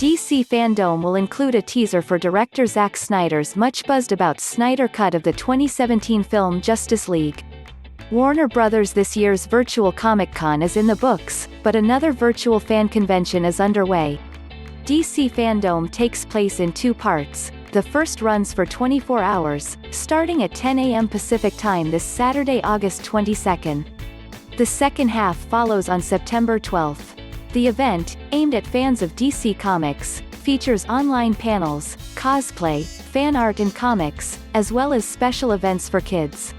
DC FanDome will include a teaser for director Zack Snyder's much-buzzed-about Snyder Cut of the 2017 film Justice League. Warner Bros. This year's virtual Comic-Con is in the books, but another virtual fan convention is underway. DC FanDome takes place in two parts. The first runs for 24 hours, starting at 10 a.m. Pacific Time this Saturday, August 22nd. The second half follows on September 12th. The event, aimed at fans of DC Comics, features online panels, cosplay, fan art and comics, as well as special events for kids.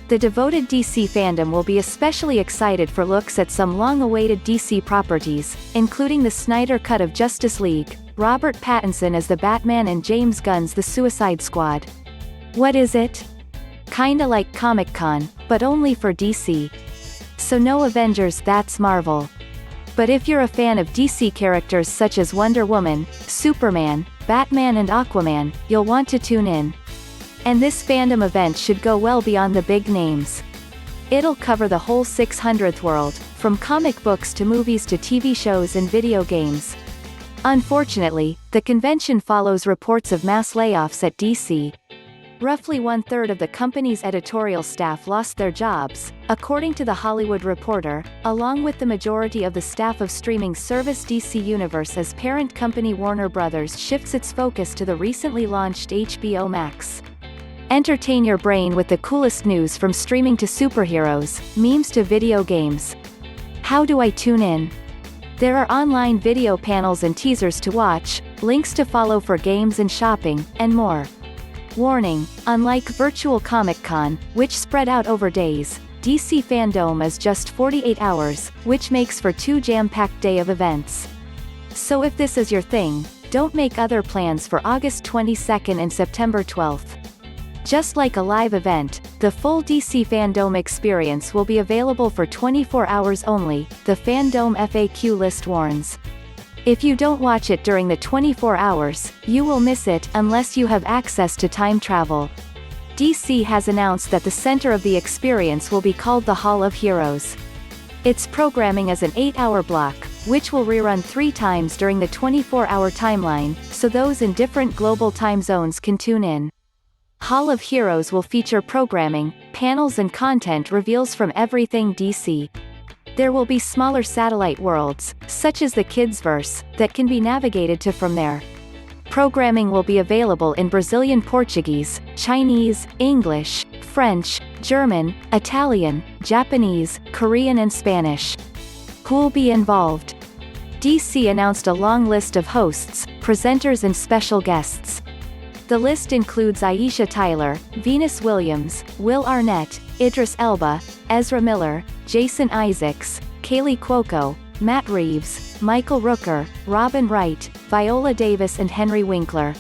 The devoted DC fandom will be especially excited for looks at some long-awaited DC properties, including the Snyder Cut of Justice League, Robert Pattinson as the Batman and James Gunn's The Suicide Squad. What is it? Kinda like Comic-Con, but only for DC. So no Avengers, that's Marvel. But if you're a fan of DC characters such as Wonder Woman, Superman, Batman and Aquaman, you'll want to tune in. And this fandom event should go well beyond the big names. It'll cover the whole 600th world, from comic books to movies to TV shows and video games. Unfortunately, the convention follows reports of mass layoffs at DC. Roughly one-third of the company's editorial staff lost their jobs, according to The Hollywood Reporter, along with the majority of the staff of streaming service DC Universe as parent company Warner Bros. Shifts its focus to the recently launched HBO Max. Entertain your brain with the coolest news from streaming to superheroes, memes to video games. How do I tune in? There are online video panels and teasers to watch, links to follow for games and shopping, and more. Warning, unlike virtual Comic-Con, which spread out over days, DC FanDome is just 48 hours, which makes for two jam-packed day of events. So if this is your thing, don't make other plans for August 22nd and September 12th. Just like a live event, the full DC FanDome experience will be available for 24 hours only, the FanDome FAQ list warns. If you don't watch it during the 24 hours, you will miss it unless you have access to time travel. DC has announced that the center of the experience will be called the Hall of Heroes. Its programming is an 8-hour block, which will rerun 3 times during the 24-hour timeline, so those in different global time zones can tune in. Hall of Heroes will feature programming, panels and content reveals from everything DC. There will be smaller satellite worlds, such as the KidsVerse, that can be navigated to from there. Programming will be available in Brazilian Portuguese, Chinese, English, French, German, Italian, Japanese, Korean and Spanish. Who'll be involved? DC announced a long list of hosts, presenters and special guests. The list includes Aisha Tyler, Venus Williams, Will Arnett, Idris Elba, Ezra Miller, Jason Isaacs, Kaley Cuoco, Matt Reeves, Michael Rooker, Robin Wright, Viola Davis and Henry Winkler.